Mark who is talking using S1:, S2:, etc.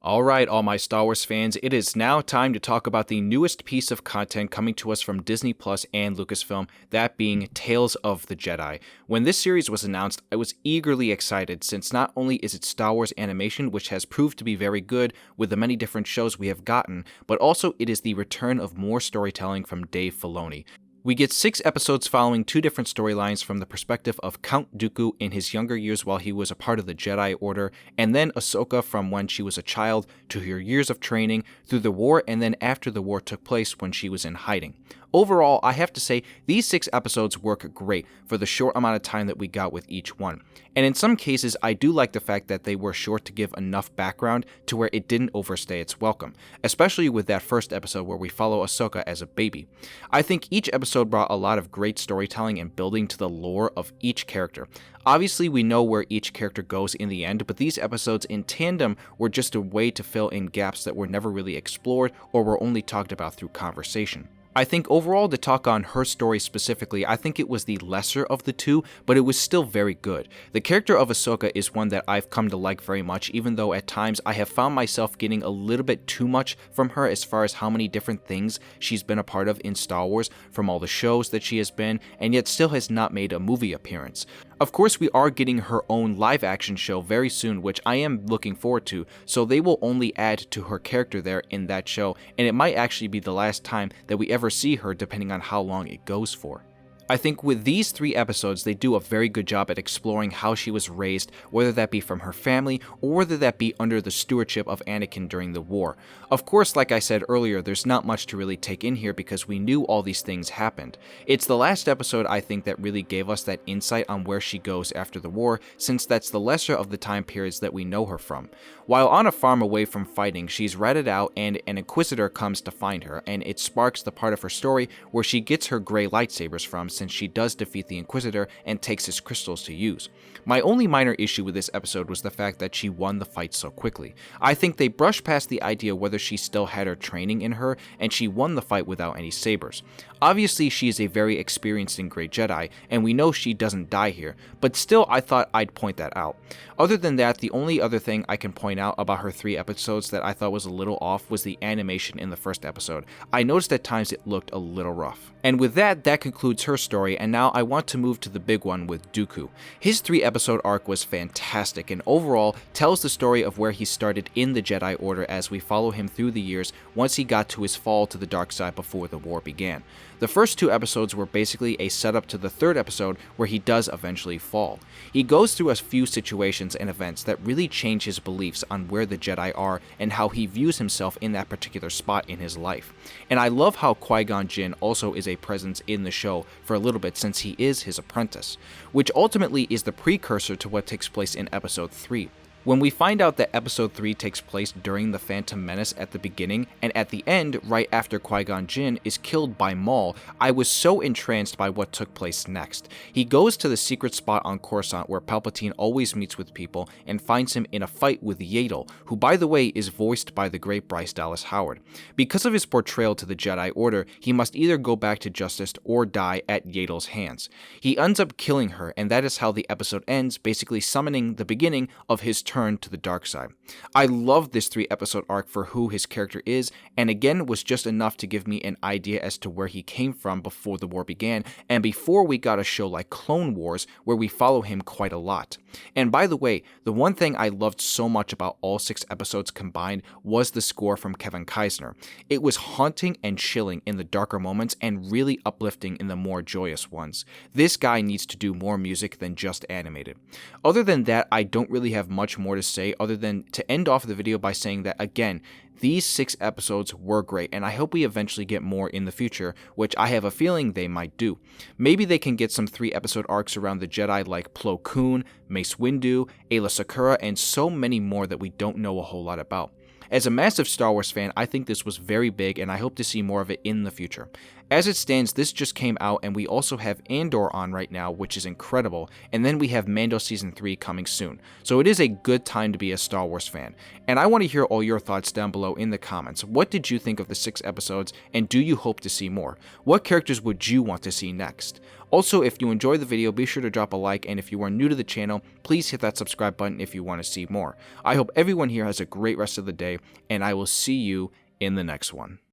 S1: Alright, all my Star Wars fans, it is now time to talk about the newest piece of content coming to us from Disney Plus and Lucasfilm, that being Tales of the Jedi. When this series was announced, I was eagerly excited since not only is it Star Wars animation, which has proved to be very good with the many different shows we have gotten, but also it is the return of more storytelling from Dave Filoni. We get 6 episodes following 2 different storylines from the perspective of Count Dooku in his younger years while he was a part of the Jedi Order, and then Ahsoka from when she was a child to her years of training, through the war, and then after the war took place when she was in hiding. Overall, I have to say, these 6 episodes work great for the short amount of time that we got with each one. And in some cases, I do like the fact that they were short to give enough background to where it didn't overstay its welcome, especially with that first episode where we follow Ahsoka as a baby. I think each episode brought a lot of great storytelling and building to the lore of each character. Obviously, we know where each character goes in the end, but these episodes in tandem were just a way to fill in gaps that were never really explored or were only talked about through conversation. I think overall, to talk on her story specifically, I think it was the lesser of the two, but it was still very good. The character of Ahsoka is one that I've come to like very much, even though at times I have found myself getting a little bit too much from her as far as how many different things she's been a part of in Star Wars, from all the shows that she has been, and yet still has not made a movie appearance. Of course, we are getting her own live-action show very soon, which I am looking forward to, so they will only add to her character there in that show, and it might actually be the last time that we ever see her depending on how long it goes for. I think with these 3 episodes, they do a very good job at exploring how she was raised, whether that be from her family or whether that be under the stewardship of Anakin during the war. Of course, like I said earlier, there's not much to really take in here because we knew all these things happened. It's the last episode, I think, that really gave us that insight on where she goes after the war, since that's the lesser of the time periods that we know her from. While on a farm away from fighting, she's ratted out and an Inquisitor comes to find her, and it sparks the part of her story where she gets her gray lightsabers from, since she does defeat the Inquisitor and takes his crystals to use. My only minor issue with this episode was the fact that she won the fight so quickly. I think they brushed past the idea whether she still had her training in her, and she won the fight without any sabers. Obviously, she is a very experienced and great Jedi, and we know she doesn't die here, but still I thought I'd point that out. Other than that, the only other thing I can point out about her 3 episodes that I thought was a little off was the animation in the first episode. I noticed at times it looked a little rough. And with that concludes her story, and now I want to move to the big one with Dooku. His 3-episode arc was fantastic, and overall tells the story of where he started in the Jedi Order as we follow him through the years once he got to his fall to the dark side before the war began. The first 2 episodes were basically a setup to the 3rd episode where he does eventually fall. He goes through a few situations and events that really change his beliefs on where the Jedi are and how he views himself in that particular spot in his life. And I love how Qui-Gon Jinn also is a presence in the show for a little bit since he is his apprentice, which ultimately is the precursor to what takes place in episode 3. When we find out that episode 3 takes place during the Phantom Menace at the beginning, and at the end, right after Qui-Gon Jinn is killed by Maul, I was so entranced by what took place next. He goes to the secret spot on Coruscant where Palpatine always meets with people and finds him in a fight with Yaddle, who by the way is voiced by the great Bryce Dallas Howard. Because of his portrayal to the Jedi Order, he must either go back to Justice or die at Yaddle's hands. He ends up killing her, and that is how the episode ends, basically summoning the beginning of his turn to the dark side. I love this 3-episode arc for who his character is, and again was just enough to give me an idea as to where he came from before the war began, and before we got a show like Clone Wars where we follow him quite a lot. And by the way, the one thing I loved so much about all 6 episodes combined was the score from Kevin Costner. It was haunting and chilling in the darker moments and really uplifting in the more joyous ones. This guy needs to do more music than just animated. Other than that, I don't really have much more to say other than to end off the video by saying that again, these 6 episodes were great, and I hope we eventually get more in the future, which I have a feeling they might do. Maybe they can get some 3-episode arcs around the Jedi like Plo Koon, Mace Windu, Aayla Secura, and so many more that we don't know a whole lot about. As a massive Star Wars fan, I think this was very big and I hope to see more of it in the future. As it stands, this just came out and we also have Andor on right now, which is incredible, and then we have Mando Season 3 coming soon. So it is a good time to be a Star Wars fan. And I want to hear all your thoughts down below below in the comments. What did you think of the 6 episodes, and do you hope to see more? What characters would you want to see next? Also, if you enjoyed the video, be sure to drop a like, and if you are new to the channel, please hit that subscribe button if you want to see more. I hope everyone here has a great rest of the day, and I will see you in the next one.